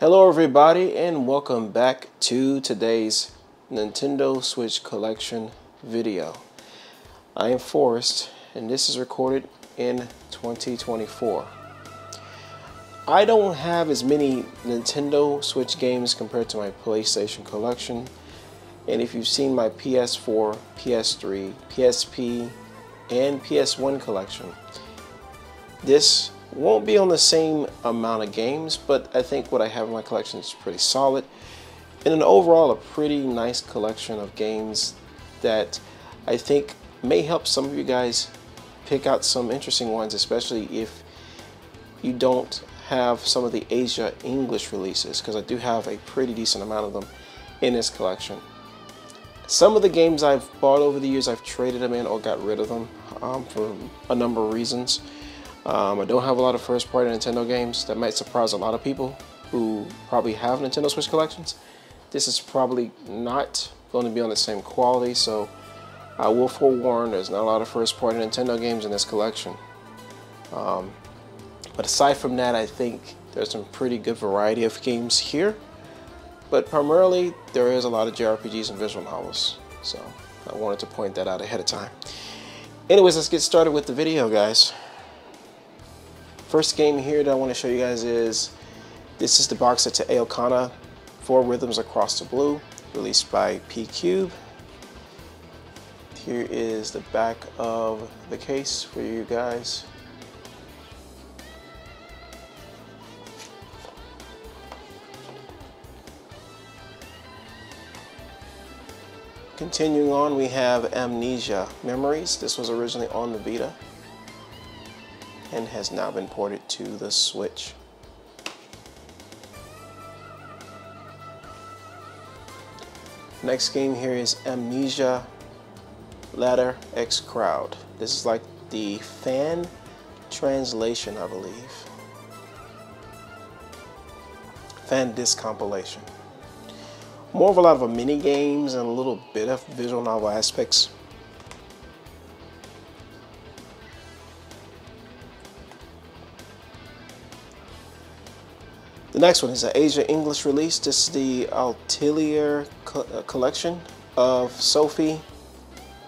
Hello everybody and welcome back to today's Nintendo Switch Collection video. I am Forrest and this is recorded in 2024. I don't have as many Nintendo Switch games compared to my PlayStation collection, and if you've seen my PS4, PS3, PSP, and PS1 collection, this won't be on the same amount of games, but I think what I have in my collection is pretty solid, and an overall a pretty nice collection of games that I think may help some of you guys pick out some interesting ones, especially if you don't have some of the Asia English releases, because I do have a pretty decent amount of them in this collection. Some of the games I've bought over the years, I've traded them in or got rid of them for a number of reasons. I don't have a lot of first-party Nintendo games. That might surprise a lot of people who probably have Nintendo Switch collections. This is probably not going to be on the same quality, so I will forewarn, there's not a lot of first-party Nintendo games in this collection. But aside from that, I think there's some pretty good variety of games here. But primarily, there is a lot of JRPGs and visual novels, so I wanted to point that out ahead of time. Anyways, let's get started with the video, guys. First game here that I want to show you guys is, this is the box set to Aokana, 4 Rhythms Across the Blue, released by P-Cube. Here is the back of the case for you guys. Continuing on, we have Amnesia Memories. This was originally on the Vita and has now been ported to the Switch. Next game here is Amnesia Ladder X Crowd. This is like the fan translation, I believe. Fan disc compilation. More of a lot of mini games and a little bit of visual novel aspects. The next one is an Asia English release. This is the Atelier collection of Sophie,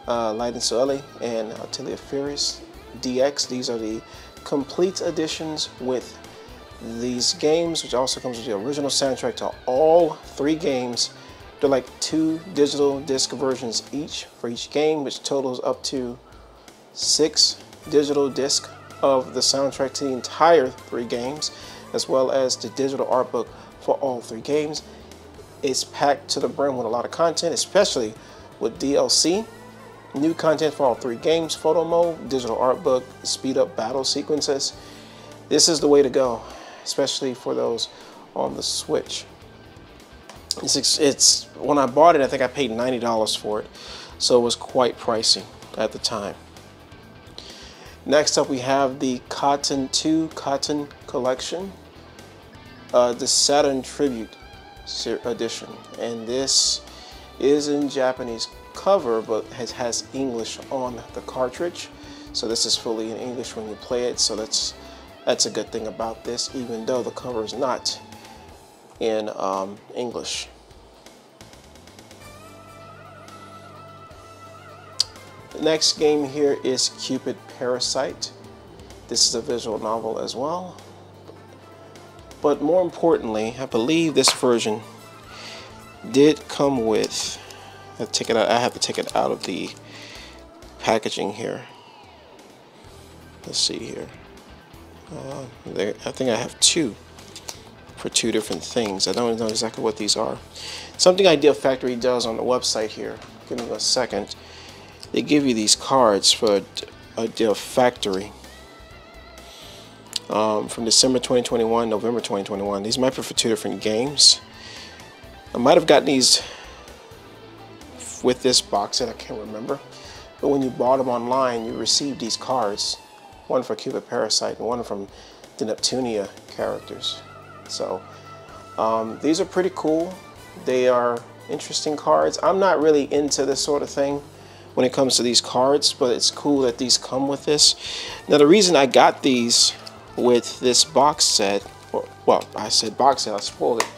Light and Soleil, and Atelier Furious DX. These are the complete editions with these games, which also comes with the original soundtrack to all 3 games. They're like 2 digital disc versions each for each game, which totals up to 6 digital discs of the soundtrack to the entire 3 games, as well as the digital art book for all 3 games. It's packed to the brim with a lot of content, especially with DLC. New content for all 3 games, photo mode, digital art book, speed up battle sequences. This is the way to go, especially for those on the Switch. It's when I bought it, I think I paid $90 for it, so it was quite pricey at the time. Next up, we have the Cotton 2 Cotton Collection, the Saturn Tribute edition, and this is in Japanese cover, but has English on the cartridge, so this is fully in English when you play it. So that's a good thing about this, even though the cover is not in English. The next game here is Cupid Parasite. This is a visual novel as well, but more importantly, I believe this version did come with, I have to take it out of the packaging here. Let's see here. I think I have 2 for 2 different things. I don't know exactly what these are. Something Idea Factory does on the website here, give me a second. They give you these cards for Idea Factory from December 2021, November 2021. These might be for 2 different games. I might have gotten these with this box set, I can't remember. But when you bought them online, you received these cards. One for Cupid Parasite and one from the Neptunia characters. So these are pretty cool. They are interesting cards. I'm not really into this sort of thing when it comes to these cards, but it's cool that these come with this. Now the reason I got these with this box set, well, I said box set, I spoiled it.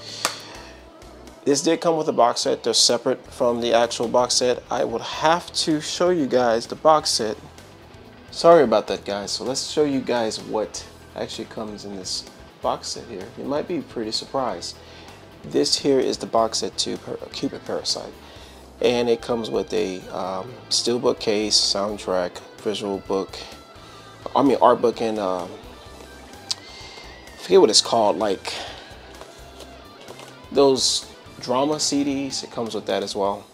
This did come with a box set. They're separate from the actual box set. I would have to show you guys the box set. Sorry about that, guys. So let's show you guys what actually comes in this box set here. You might be pretty surprised. This here is the box set to Cupid Parasite. And it comes with a steelbook case, soundtrack, visual book, art book, and I forget what it's called, like those drama CDs. It comes with that as well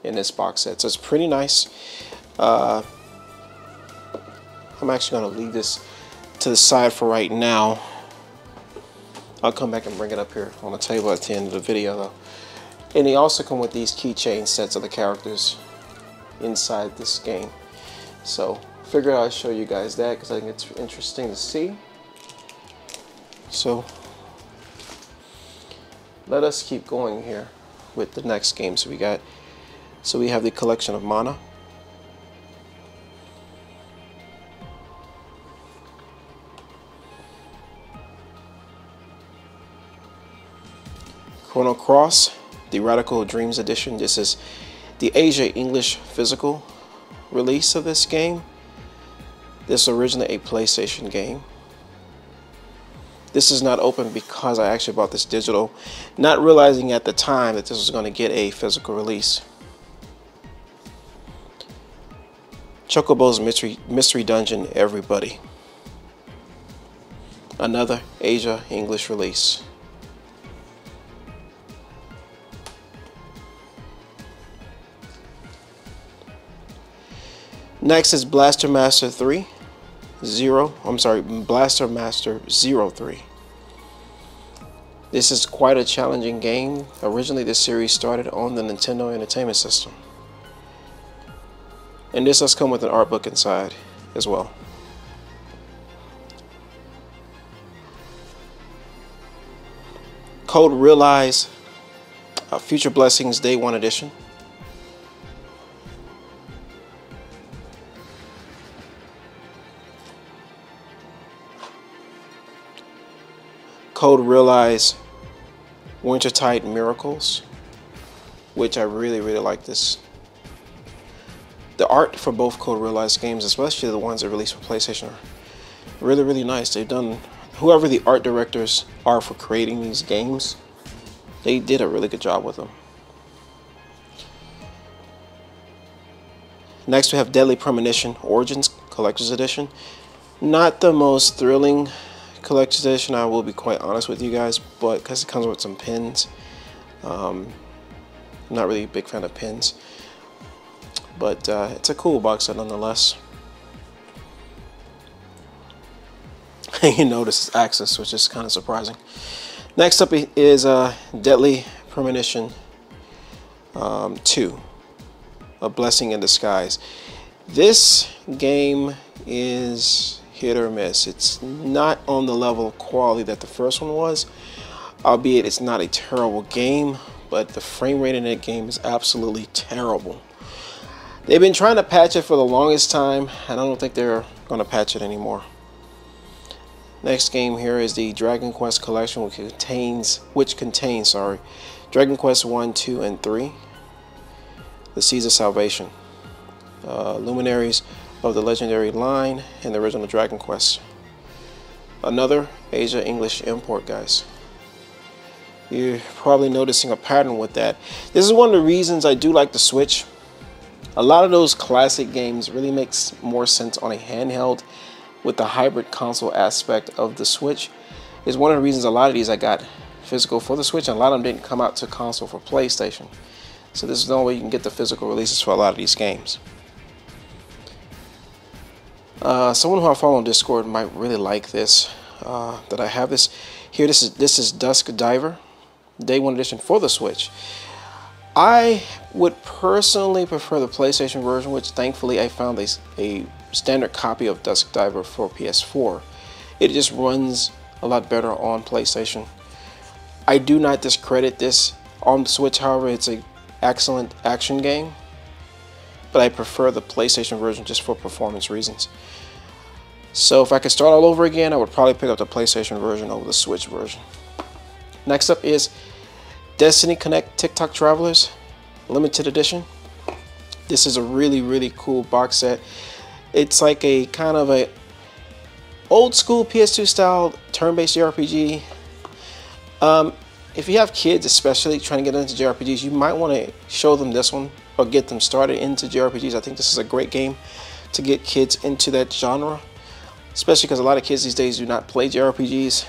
in this box set. So it's pretty nice. I'm actually going to leave this to the side for right now. I'll come back and bring it up here on the table at the end of the video though. And they also come with these keychain sets of the characters inside this game. So figured I'd show you guys that because I think it's interesting to see. So let us keep going here with the next games we got. So we have the collection of Mana. Chrono Cross, the Radical Dreams Edition. This is the Asia English physical release of this game. This is originally a PlayStation game. This is not open because I actually bought this digital, not realizing at the time that this was going to get a physical release. Chocobo's Mystery Dungeon, Everybody. Another Asia English release. Next is Blaster Master 03. This is quite a challenging game. Originally this series started on the Nintendo Entertainment System. And this does come with an art book inside as well. Code Realize Future Blessings Day 1 Edition. Code Realize Wintertide Miracles, which I really like this. The art for both Code Realize games, especially the ones that released for PlayStation, are really nice. They've done, whoever the art directors are for creating these games, they did a really good job with them. Next we have Deadly Premonition Origins Collector's Edition. Not the most thrilling collector's edition, I will be quite honest with you guys, but because it comes with some pins. I'm not really a big fan of pins, but it's a cool box set nonetheless. You notice Axis, which is kind of surprising. Next up is Deadly Premonition 2, A Blessing in Disguise. This game is hit or miss. It's not on the level of quality that the first one was, albeit it's not a terrible game, but the frame rate in that game is absolutely terrible. They've been trying to patch it for the longest time, and I don't think they're going to patch it anymore. Next game here is the Dragon Quest Collection, which contains Dragon Quest 1, 2, and 3, The Seeds of Salvation, Luminaries of the Legendary Line, and the original Dragon Quest. Another Asia English import, guys. You're probably noticing a pattern with that. This is one of the reasons I do like the Switch. A lot of those classic games really makes more sense on a handheld with the hybrid console aspect of the Switch. Is one of the reasons a lot of these I got physical for the Switch, and a lot of them didn't come out to console for PlayStation. So this is the only way you can get the physical releases for a lot of these games. Someone who I follow on Discord might really like this. That I have this here. This is Dusk Diver, Day 1 Edition for the Switch. I would personally prefer the PlayStation version, which thankfully I found a standard copy of Dusk Diver for PS4. It just runs a lot better on PlayStation. I do not discredit this on the Switch, however, it's an excellent action game, but I prefer the PlayStation version just for performance reasons. So if I could start all over again, I would probably pick up the PlayStation version over the Switch version. Next up is Destiny Connect TikTok Travelers limited edition. This is a really cool box set. It's like a kind of a old school PS2 style turn-based JRPG. If you have kids, especially trying to get into JRPGs, you might want to show them this one or get them started into JRPGs. I think this is a great game to get kids into that genre, especially because a lot of kids these days do not play JRPGs.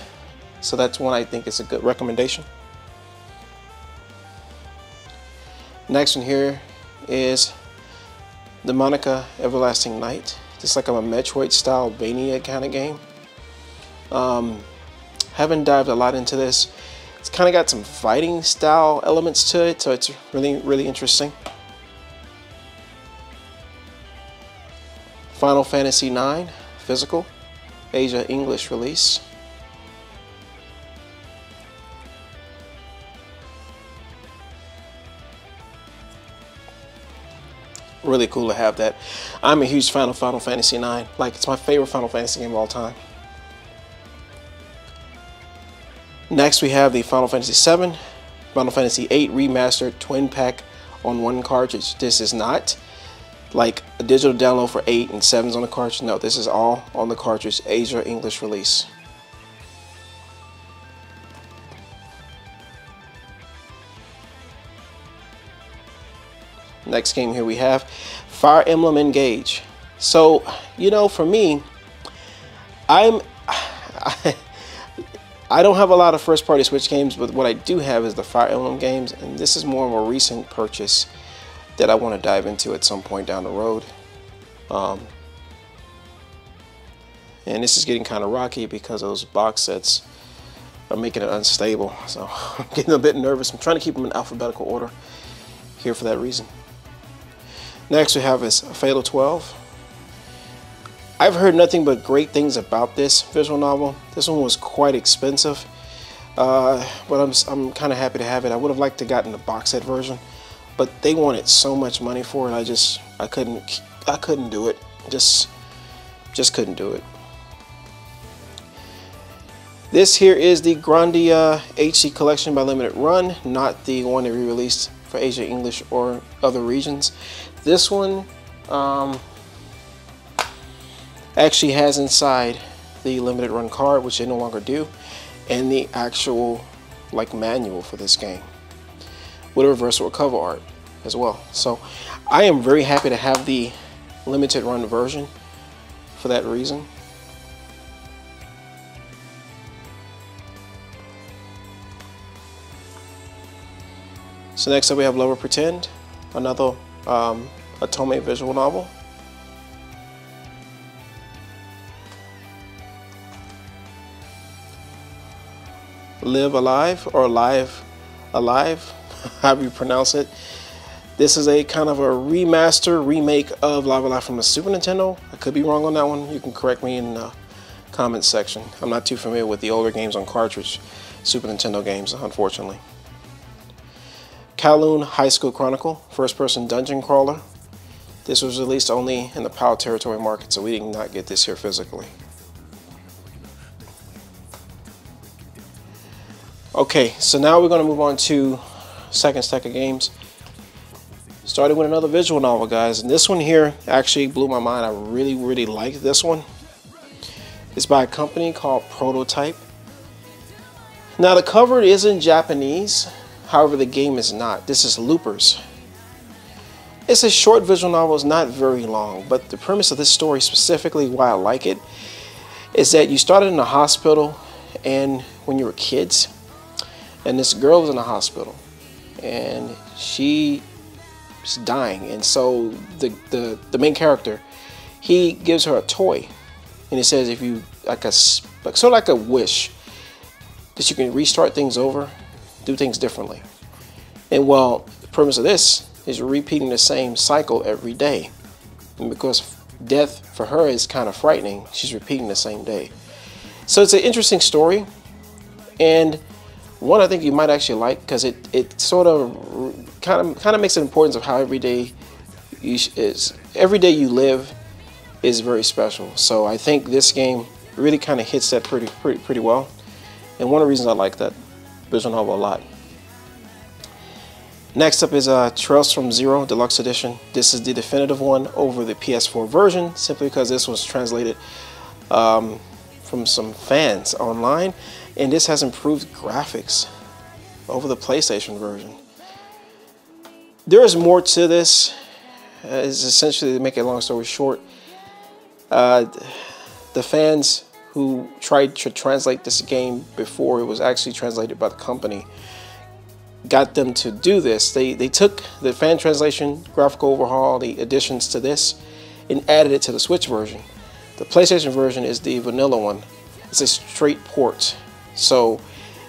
So that's one I think is a good recommendation. Next one here is the Monica Everlasting Night. Just like a Metroid style Mania kind of game. Haven't dived a lot into this. It's kind of got some fighting style elements to it, so it's really interesting. Final Fantasy IX physical, Asia English release. Really cool to have that. I'm a huge fan of Final Fantasy IX. Like, it's my favorite Final Fantasy game of all time. Next we have the Final Fantasy VII, Final Fantasy VIII Remastered Twin Pack on one cartridge. This is not like a digital download for 8 and 7's on the cartridge. No, this is all on the cartridge, Asia English release. Next game here we have Fire Emblem Engage. So, you know, for me, I don't have a lot of first-party Switch games, but what I do have is the Fire Emblem games, and this is more of a recent purchase that I want to dive into at some point down the road. And this is getting kind of rocky because those box sets are making it unstable. So I'm getting a bit nervous. I'm trying to keep them in alphabetical order here for that reason. Next we have is Fatal 12. I've heard nothing but great things about this visual novel. This one was quite expensive, but I'm kind of happy to have it. I would have liked to gotten the box set version, but they wanted so much money for it. I couldn't do it. Just couldn't do it. This here is the Grandia HD Collection by Limited Run, not the one they re-released for Asia English or other regions. This one actually has inside the limited run card, which they no longer do, and the actual like manual for this game with a reversible cover art as well. So I am very happy to have the limited run version for that reason. So next up we have Love or Pretend, another Otome visual novel. Live Alive, or Alive, however you pronounce it. This is a kind of a remaster, remake of Live Alive from the Super Nintendo. I could be wrong on that one. You can correct me in the comments section. I'm not too familiar with the older games on cartridge, Super Nintendo games, unfortunately. Kowloon High School Chronicle, first-person dungeon crawler. This was released only in the PAL territory market, so we did not get this here physically. Okay, so now we're going to move on to second stack of games. Starting with another visual novel, guys, and this one here actually blew my mind. I really liked this one. It's by a company called Prototype. Now the cover is in Japanese, however the game is not. This is Loopers. It's a short visual novel, it's not very long, but the premise of this story, specifically why I like it, is that you started in a hospital and when you were kids, and this girl was in the hospital and she was dying, and so the main character, he gives her a toy and it says if you sort of like a wish that you can restart things over, do things differently. And well, the premise of this is you're repeating the same cycle every day, and because death for her is kind of frightening, she's repeating the same day. So it's an interesting story, and one I think you might actually like, because it sort of kind of makes an importance of how every day you live is very special. So I think this game really kind of hits that pretty well, and one of the reasons I like that. visual novel a lot. Next up is Trails from Zero Deluxe Edition. This is the definitive one over the PS4 version, simply because this was translated from some fans online, and this has improved graphics over the PlayStation version. There is more to this. It's essentially, to make a long story short, the fans who tried to translate this game before it was actually translated by the company got them to do this. They took the fan translation, graphical overhaul, the additions to this, and added it to the Switch version. The PlayStation version is the vanilla one. It's a straight port. So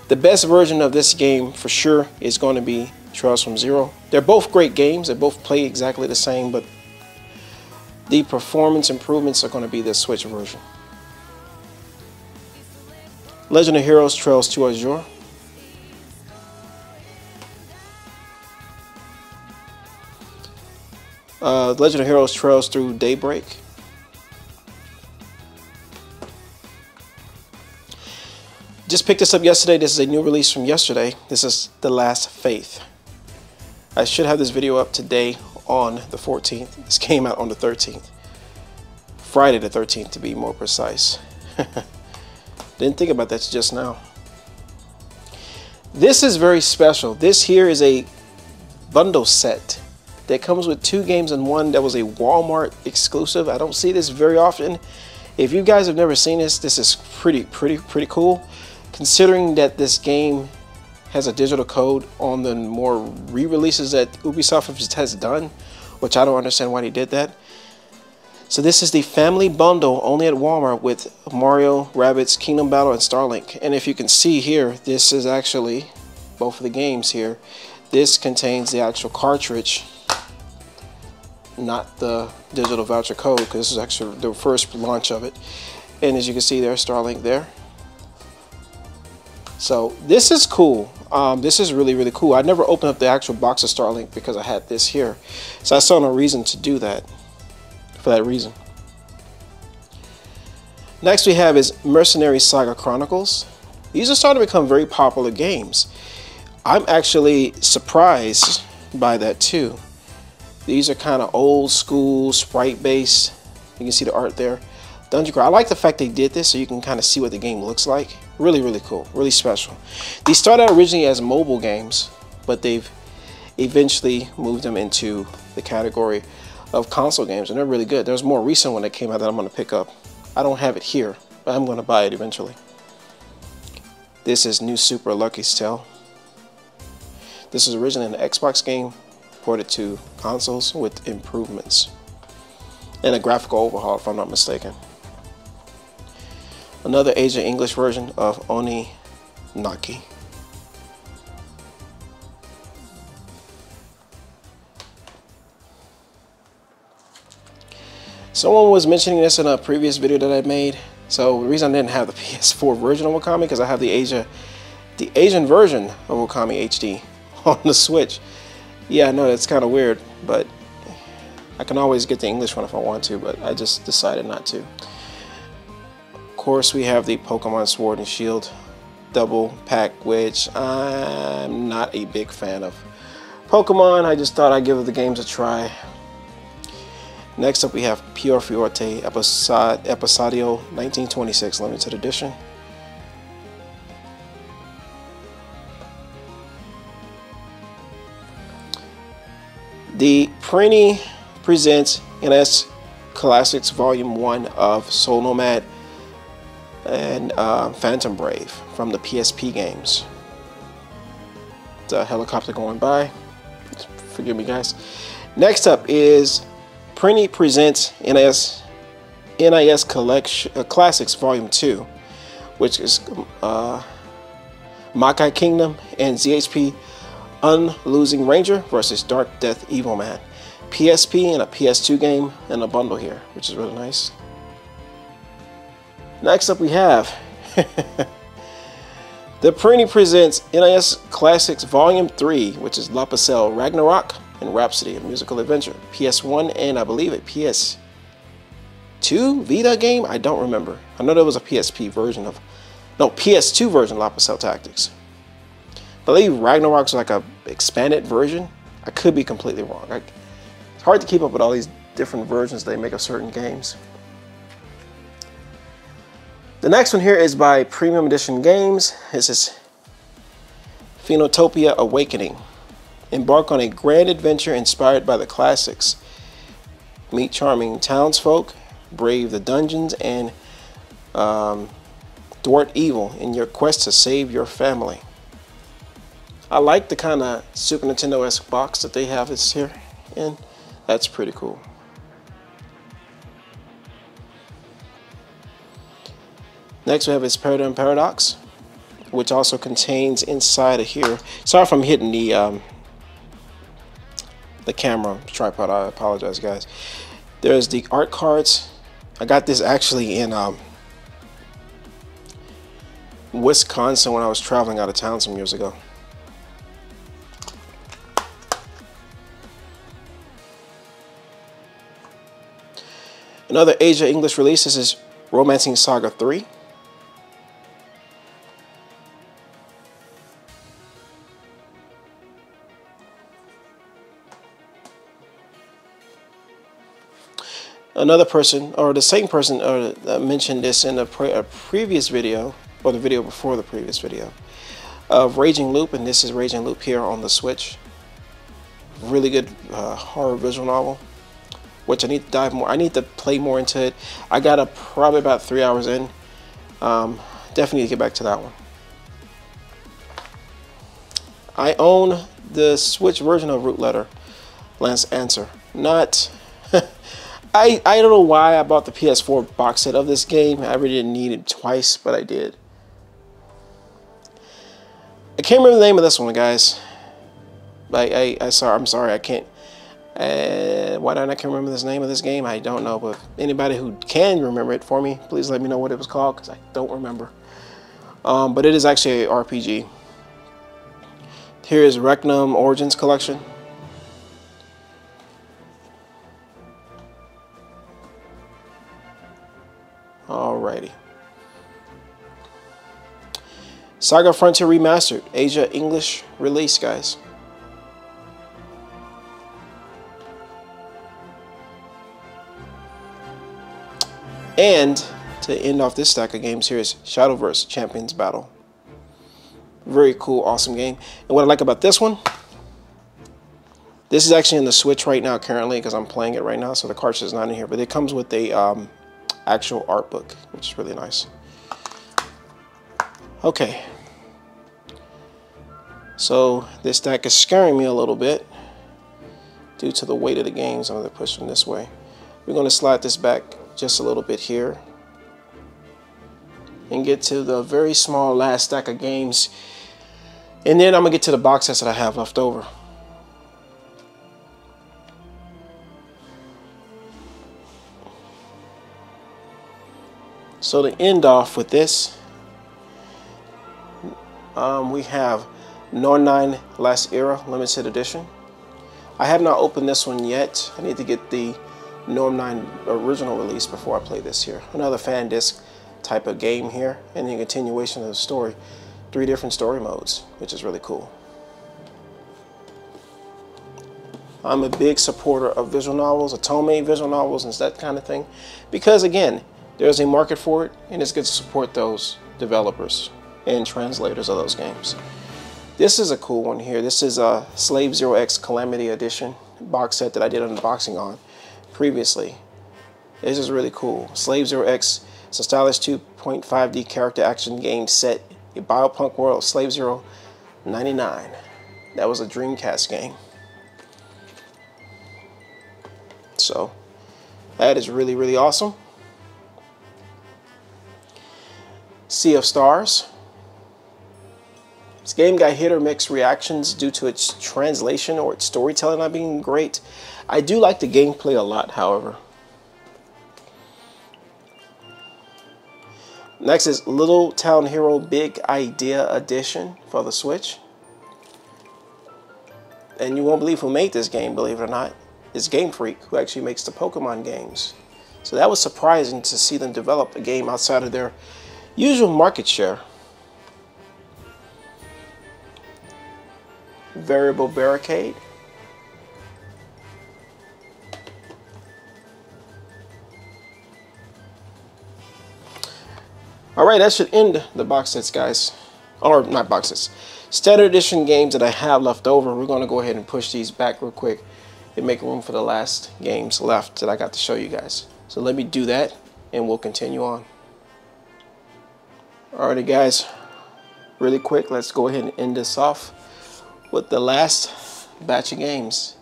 the best version of this game for sure is going to be Trails from Zero. They're both great games. They both play exactly the same, but the performance improvements are going to be the Switch version. Legend of Heroes Trails to Azure. Legend of Heroes Trails through Daybreak. Just picked this up yesterday. This is a new release from yesterday. This is The Last Faith. I should have this video up today on the 14th. This came out on the 13th. Friday the 13th to be more precise. Didn't think about that just now. This is very special. This here is a bundle set that comes with 2 games in one. That was a Walmart exclusive. I don't see this very often. If you guys have never seen this, this is pretty cool. Considering that this game has a digital code on the more re-releases that Ubisoft has done, which I don't understand why they did that. So this is the family bundle only at Walmart with Mario, Rabbids, Kingdom Battle, and Starlink. And if you can see here, this is actually both of the games here. This contains the actual cartridge, not the digital voucher code, because this is actually the first launch of it. And as you can see, there's Starlink there. So this is cool. This is really cool. I never opened up the actual box of Starlink because I had this here. So I saw no reason to do that for that reason. Next we have is Mercenary Saga Chronicles. These are starting to become very popular games. I'm actually surprised by that too. These are kind of old school sprite based. You can see the art there. Dungeon Crawl. I like the fact they did this so you can kind of see what the game looks like. Really cool, really special. These started out originally as mobile games, but they've eventually moved them into the category of console games, and they're really good. There's a more recent one that came out that I'm going to pick up. I don't have it here, but I'm going to buy it eventually. This is New Super Lucky's Tale. This was originally an Xbox game, ported to consoles with improvements and a graphical overhaul, if I'm not mistaken. Another Asian English version of Oni Naki. Someone was mentioning this in a previous video that I made. So the reason I didn't have the PS4 version of Okami, because I have the Asian version of Okami HD on the Switch. Yeah, I know that's kind of weird, but I can always get the English one if I want to, but I just decided not to. Of course, we have the Pokemon Sword and Shield double pack, which I'm not a big fan of Pokemon. I just thought I'd give the games a try. Next up, we have Pure Fiorte Episodio 1926 Limited Edition. The Prini presents NS Classics Volume 1 of Soul Nomad and Phantom Brave from the PSP games. The helicopter going by. Forgive me, guys. Next up is Prini presents NIS Classics Volume 2, which is Makai Kingdom and ZHP Unlosing Ranger versus Dark Death Evil Man. PSP and a PS2 game in a bundle here, which is really nice. Next up we have the Prini presents NIS Classics Volume 3, which is La Pucelle Ragnarok and Rhapsody, a musical adventure. PS1 and I believe a PS2 Vita game? I don't remember. I know there was a PSP version of, no, PS2 version of La Pucelle Tactics. believe Ragnarok's like a expanded version. I could be completely wrong. It's hard to keep up with all these different versions they make of certain games. The next one here is by Premium Edition Games. This is Phenotopia Awakening. Embark on a grand adventure inspired by the classics. Meet charming townsfolk, brave the dungeons, and thwart evil in your quest to save your family. I like the kind of Super Nintendo-esque box that they have this here, and that's pretty cool. Next we have is Paradigm Paradox, which also contains inside of here. Sorry if I'm hitting the camera tripod. I apologize, guys. There's the art cards. I got this actually in Wisconsin when I was traveling out of town some years ago. Another Asia English release. This is Romancing Saga 3. Another person, or the same person, mentioned this in a previous video, or the video before the previous video, of Raging Loop, and this is Raging Loop here on the Switch. Really good horror visual novel, which I need to dive more. I need to play more into it. I got probably about 3 hours in. Definitely need to get back to that one. I own the Switch version of Root Letter, Last Answer. Not. I don't know why I bought the PS4 box set of this game. I really didn't need it twice, but I did. I can't remember the name of this one, guys. I'm sorry, I can't. Why don't I can't remember the name of this game? I don't know, but anybody who can remember it for me, please let me know what it was called, because I don't remember. But it is actually an RPG. Here is Requiem Origins Collection. Alrighty. Saga Frontier Remastered, Asia English release, guys. And to end off this stack of games here is Shadowverse Champions Battle. Very cool, awesome game. And what I like about this one, this is actually in the Switch right now currently because I'm playing it right now, so the cartridge is not in here, but it comes with a actual art book, which is really nice. Okay, so this stack is scaring me a little bit due to the weight of the games. I'm going to push them this way. We're going to slide this back just a little bit here and get to the very small last stack of games, and then I'm going to get to the box sets that I have left over. So to end off with this, we have Norn 9 Last Era Limited Edition. I have not opened this one yet. I need to get the Norm 9 original release before I play this here. Another fan disc type of game here, and the continuation of the story. 3 different story modes, which is really cool. I'm a big supporter of visual novels, Otome visual novels, and that kind of thing, because again, there's a market for it, and it's good to support those developers and translators of those games. This is a cool one here. This is a Slave Zero X Calamity Edition box set that I did an unboxing on previously. This is really cool. Slave Zero X, it's a stylish 2.5D character action game set in Biopunk world. Slave Zero 99. That was a Dreamcast game. So that is really, really awesome. Sea of Stars. This game got hit or miss reactions due to its translation or its storytelling not being great. I do like the gameplay a lot, however. Next is Little Town Hero Big Idea Edition for the Switch. And you won't believe who made this game, believe it or not. It's Game Freak, who actually makes the Pokemon games. So that was surprising to see them develop a game outside of their usual market share. Variable Barricade. Alright, that should end the box sets, guys. Or not box sets. Standard edition games that I have left over. We're going to go ahead and push these back real quick and make room for the last games left that I got to show you guys. So let me do that and we'll continue on. Alrighty, guys. Really quick, let's go ahead and end this off with the last batch of games.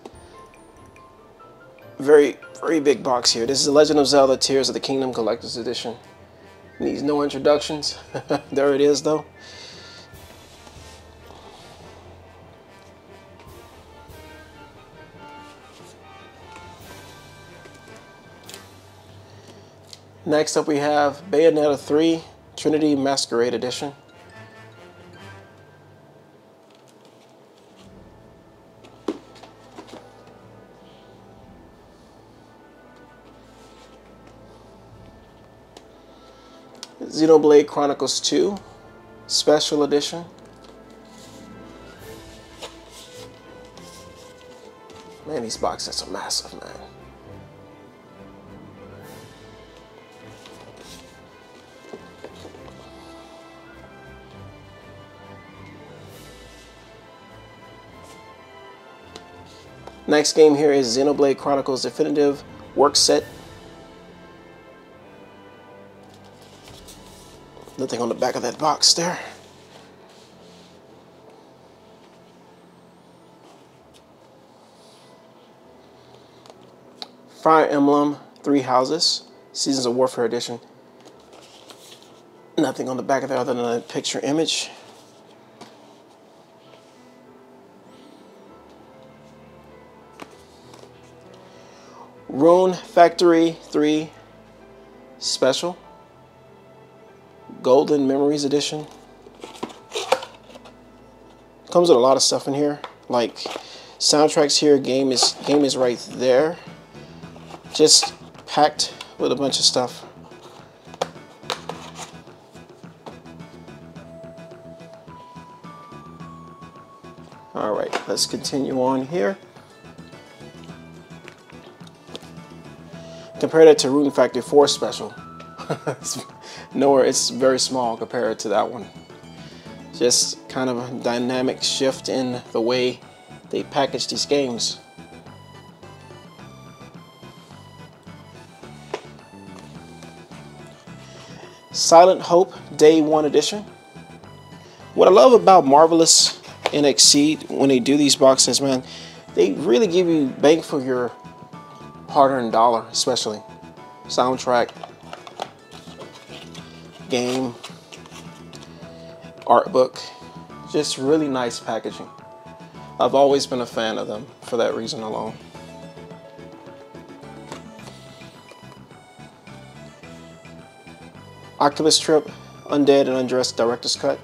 Very big box here. This is The Legend of Zelda Tears of the Kingdom Collector's Edition. Needs no introductions. There it is, though. Next up we have Bayonetta 3 Trinity Masquerade Edition. Xenoblade Chronicles 2 Special Edition. Man, these box sets are massive, man. Next game here is Xenoblade Chronicles Definitive Work Set. Nothing on the back of that box there. Fire Emblem Three Houses Seasons of Warfare Edition. Nothing on the back of there other than a picture image. Rune Factory 3 Special Golden Memories Edition. Comes with a lot of stuff in here, like soundtracks here. Game is right there. Just packed with a bunch of stuff. All right, let's continue on here. Compare that to Rune Factory 4 Special. It's very small compared to that one. Just kind of a dynamic shift in the way they package these games. Silent Hope Day 1 Edition. What I love about Marvelous and Exceed when they do these boxes, man, they really give you bang for your hard-earned dollar, especially soundtrack, game, art book, just really nice packaging. I've always been a fan of them for that reason alone. Octopus Trip Undead and Undressed Director's Cut.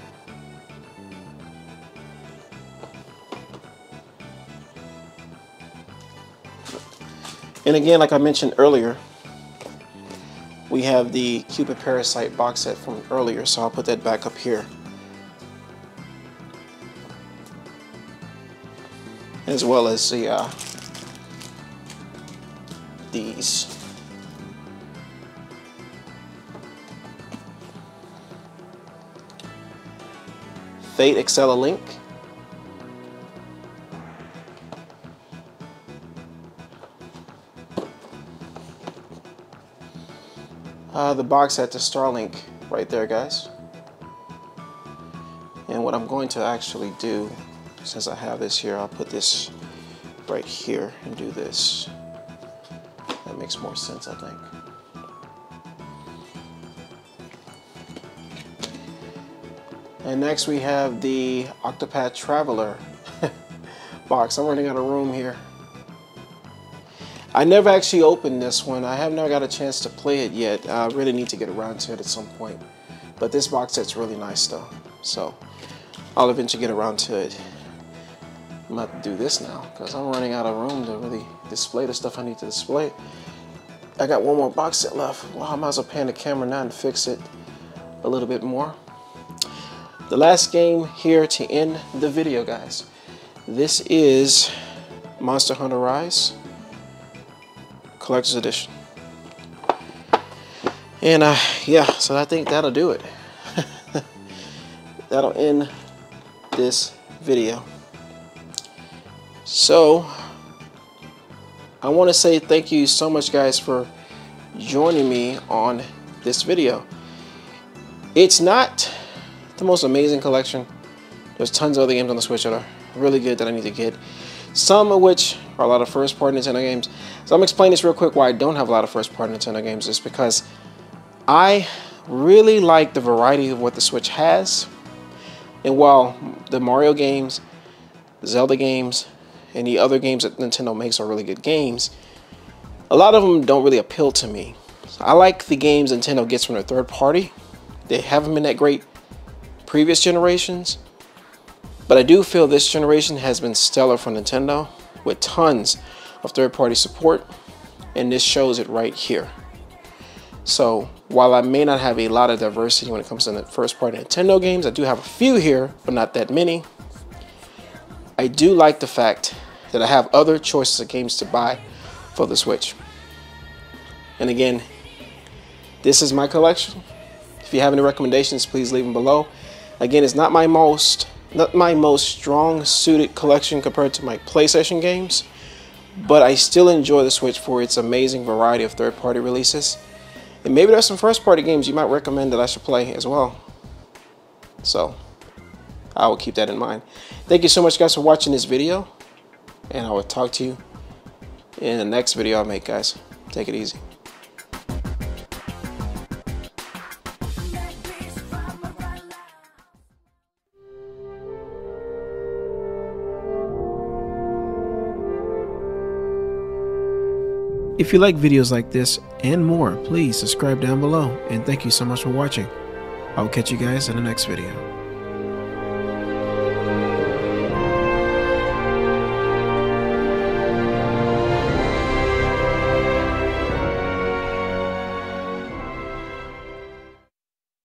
And again, like I mentioned earlier, we have the Cupid Parasite box set from earlier, so I'll put that back up here. As well as the these. Fate Excella Link. The box set to Starlink right there, guys. And what I'm going to actually do, since I have this here, I'll put this right here and do this. That makes more sense, I think. And next we have the Octopath Traveler box. I'm running out of room here. I never actually opened this one. I have not got a chance to play it yet. I really need to get around to it at some point. But this box set's really nice though. So I'll eventually get around to it. I'm about to do this now because I'm running out of room to really display the stuff I need to display. I got one more box set left. Well, I might as well pan the camera now and fix it a little bit more. The last game here to end the video, guys. This is Monster Hunter Rise Collector's Edition. And yeah, so I think that'll do it. That'll end this video. So I want to say thank you so much, guys, for joining me on this video. It's not the most amazing collection. There's tons of other games on the Switch that are really good that I need to get, some of which are a lot of first-party Nintendo games. So I'm explaining this real quick why I don't have a lot of first-party Nintendo games. Is because I really like the variety of what the Switch has. And while the Mario games, the Zelda games, and the other games that Nintendo makes are really good games, a lot of them don't really appeal to me. So I like the games Nintendo gets from their third party. They haven't been that great previous generations, but I do feel this generation has been stellar for Nintendo with tons of third-party support, and this shows it right here. So while I may not have a lot of diversity when it comes to the first-party Nintendo games, I do have a few here, but not that many. I do like the fact that I have other choices of games to buy for the Switch. And again, this is my collection. If you have any recommendations, please leave them below. Again, it's not my most strong suited collection compared to my PlayStation games, but I still enjoy the Switch for its amazing variety of third-party releases. And maybe there's some first-party games you might recommend that I should play as well. So I will keep that in mind. Thank you so much, guys, for watching this video, and I will talk to you in the next video I make, guys. Take it easy. If you like videos like this and more, please subscribe down below, and thank you so much for watching. I will catch you guys in the next video.